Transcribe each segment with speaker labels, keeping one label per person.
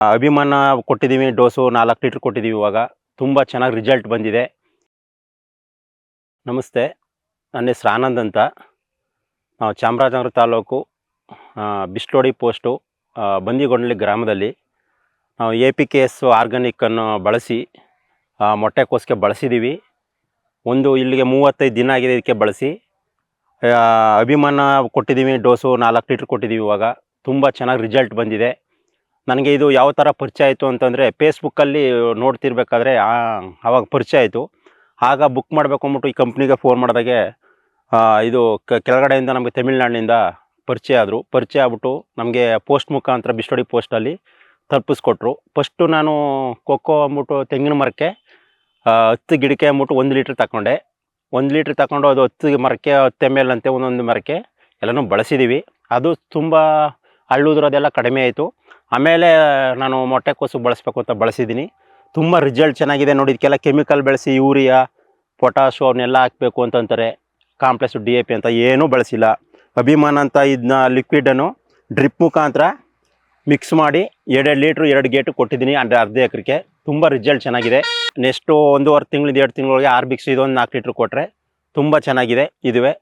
Speaker 1: ಅಭಿಮಾನ ಕೊಟ್ಟಿದ್ದೀವಿ, dose 4 litre ಕೊಟ್ಟಿದ್ದೀವಿ. ಇವಾಗ ತುಂಬ ಚೆನ್ನಾಗಿ ರಿಸಲ್ಟ್ ಬಂದಿದೆ. ನಮಸ್ತೆ, ನನ್ನ ಹೆಸರು ಆನಂದ್ ಅಂತ. ನಾವು ಚಾಮರಾಜನಗರ ತಾಲೂಕು ಬಿಸ್ಲೋಡಿ ಪೋಸ್ಟು ಬಂದಿಗೊಂಡಳ್ಳಿ ಗ್ರಾಮದಲ್ಲಿ ನಾವು APKS ಆರ್ಗಾನಿಕ್ಕನ್ನು ಬಳಸಿ ಮೊಟ್ಟೆಕೋಸಿಗೆ ಬಳಸಿದ್ದೀವಿ. ಇಲ್ಲಿಗೆ 35 ದಿನ ಆಗಿದೆ ಇದಕ್ಕೆ ಬಳಸಿ. ಅಭಿಮಾನ ಕೊಟ್ಟಿದ್ದೀವಿ, ಡೋಸು 4 ಲೀಟ್ರ್ ಕೊಟ್ಟಿದ್ದೀವಿ. ಇವಾಗ ತುಂಬ ಚೆನ್ನಾಗಿ ರಿಸಲ್ಟ್ ಬಂದಿದೆ. ನನಗೆ ಇದು ಯಾವ ಥರ ಪರಿಚಯ ಆಯಿತು ಅಂತಂದರೆ, ಫೇಸ್ಬುಕ್ಕಲ್ಲಿ ನೋಡ್ತಿರ್ಬೇಕಾದ್ರೆ ಆವಾಗ ಪರಿಚಯ ಆಯಿತು. ಆಗ ಬುಕ್ ಮಾಡಬೇಕು ಅಂದ್ಬಿಟ್ಟು ಈ ಕಂಪ್ನಿಗೆ ಫೋನ್ ಮಾಡಿದಾಗೆ ಇದು ಕೆಳಗಡೆಯಿಂದ ನಮಗೆ ತಮಿಳ್ನಾಡಿನಿಂದ ಪರಿಚಯ ಆದರು. ಪರಿಚಯ ಆಗ್ಬಿಟ್ಟು ನಮಗೆ ಪೋಸ್ಟ್ ಮುಖಾಂತರ ಬಿಸ್ಲೋಡಿ ಪೋಸ್ಟಲ್ಲಿ ತಲುಪಿಸ್ಕೊಟ್ರು. ಫಸ್ಟು ನಾನು ಕೊಕ್ಕೋ ಅಂದ್ಬಿಟ್ಟು ತೆಂಗಿನ ಮರಕ್ಕೆ 10 ಗಿಡಕ್ಕೆ ಅಂದ್ಬಿಟ್ಟು 1 ಲೀಟ್ರ್ ತಗೊಂಡೆ. 1 ಲೀಟ್ರ್ ತಗೊಂಡು ಅದು 10 ಮರಕ್ಕೆ 10 ml ಅಂತೆ ಒಂದೊಂದು ಮರಕ್ಕೆ ಎಲ್ಲನೂ ಬಳಸಿದ್ದೀವಿ. ಅದು ತುಂಬ ಹಳ್ಳುದ್ರೋದೆಲ್ಲ ಕಡಿಮೆ ಆಯಿತು. ಆಮೇಲೆ ನಾನು ಮೊಟ್ಟೆಕೋಸು ಬಳಸಬೇಕು ಅಂತ ಬಳಸಿದ್ದೀನಿ. ತುಂಬ ರಿಸಲ್ಟ್ ಚೆನ್ನಾಗಿದೆ. ನೋಡಿ, ಇದಕ್ಕೆಲ್ಲ ಕೆಮಿಕಲ್ ಬೆಳೆಸಿ ಯೂರಿಯಾ, ಪೊಟಾಶು ಅವನ್ನೆಲ್ಲ ಹಾಕಬೇಕು ಅಂತಂತಾರೆ. ಕಾಂಪ್ಲೆಕ್ಸು DAP ಅಂತ ಏನೂ ಬಳಸಿಲ್ಲ. ಅಭಿಮಾನ ಅಂತ ಇದನ್ನ ಲಿಕ್ವಿಡನ್ನು ಡ್ರಿಪ್ ಮುಖಾಂತರ ಮಿಕ್ಸ್ ಮಾಡಿ 2 ಲೀಟ್ರು 2 ಗೇಟು ಕೊಟ್ಟಿದ್ದೀನಿ. ಅಂದರೆ ಅರ್ಧ ಎಕರೆಗೆ ತುಂಬ ರಿಸಲ್ಟ್ ಚೆನ್ನಾಗಿದೆ. ನೆಕ್ಸ್ಟು 1.5 ತಿಂಗಳಿಂದ 2 ತಿಂಗಳಿಗೆ ಆರ್ಬಿಕ್ಸ್ ಇದೊಂದು 4 ಲೀಟ್ರ್ ಕೊಟ್ಟರೆ ತುಂಬ ಚೆನ್ನಾಗಿದೆ. ಇದುವೇ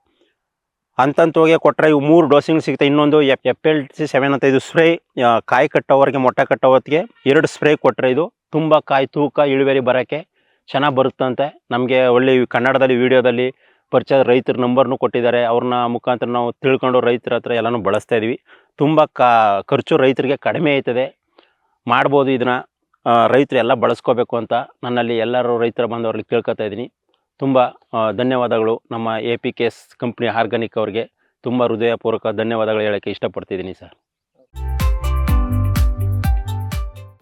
Speaker 1: ಹಂತಂತವಾಗಿ ಕೊಟ್ಟರೆ ಇವು 3 ಡೋಸಿಂಗ್ ಸಿಗುತ್ತೆ. ಇನ್ನೊಂದು FLC 7 ಅಂತ ಇದು ಸ್ಪ್ರೇ, ಕಾಯಿ ಕಟ್ಟೋವರೆಗೆ ಮೊಟ್ಟೆ ಕಟ್ಟೋವತ್ತಿಗೆ 2 ಸ್ಪ್ರೇ ಕೊಟ್ಟರೆ ಇದು ತುಂಬ ಕಾಯಿ ತೂಕ ಇಳುವರಿ ಬರೋಕ್ಕೆ ಚೆನ್ನಾಗಿ ಬರುತ್ತಂತೆ. ನಮಗೆ ಒಳ್ಳೆ ಕನ್ನಡದಲ್ಲಿ ವೀಡಿಯೋದಲ್ಲಿ ಪರಿಚಯ ರೈತರ ನಂಬರ್ನೂ ಕೊಟ್ಟಿದ್ದಾರೆ. ಅವ್ರನ್ನ ಮುಖಾಂತರ ನಾವು ತಿಳ್ಕೊಂಡು ರೈತರ ಹತ್ರ ಎಲ್ಲನೂ ಬಳಸ್ತಾ ಇದ್ದೀವಿ. ತುಂಬ ಖರ್ಚು ರೈತರಿಗೆ ಕಡಿಮೆ ಆಯ್ತದೆ. ಮಾಡ್ಬೋದು ಇದನ್ನು. ರೈತರು ಎಲ್ಲ ಬಳಸ್ಕೋಬೇಕು ಅಂತ ನನ್ನಲ್ಲಿ ಎಲ್ಲರೂ ರೈತರ ಬಂದವ್ರಲ್ಲಿ ಕೇಳ್ಕೊತಾ ಇದ್ದೀನಿ. ತುಂಬ ಧನ್ಯವಾದಗಳು ನಮ್ಮ APKS ಕಂಪ್ನಿ ಆರ್ಗಾನಿಕ್ ಅವ್ರಿಗೆ. ತುಂಬ ಹೃದಯಪೂರ್ವಕ ಧನ್ಯವಾದಗಳು ಹೇಳೋಕ್ಕೆ ಇಷ್ಟಪಡ್ತಿದ್ದೀನಿ ಸರ್.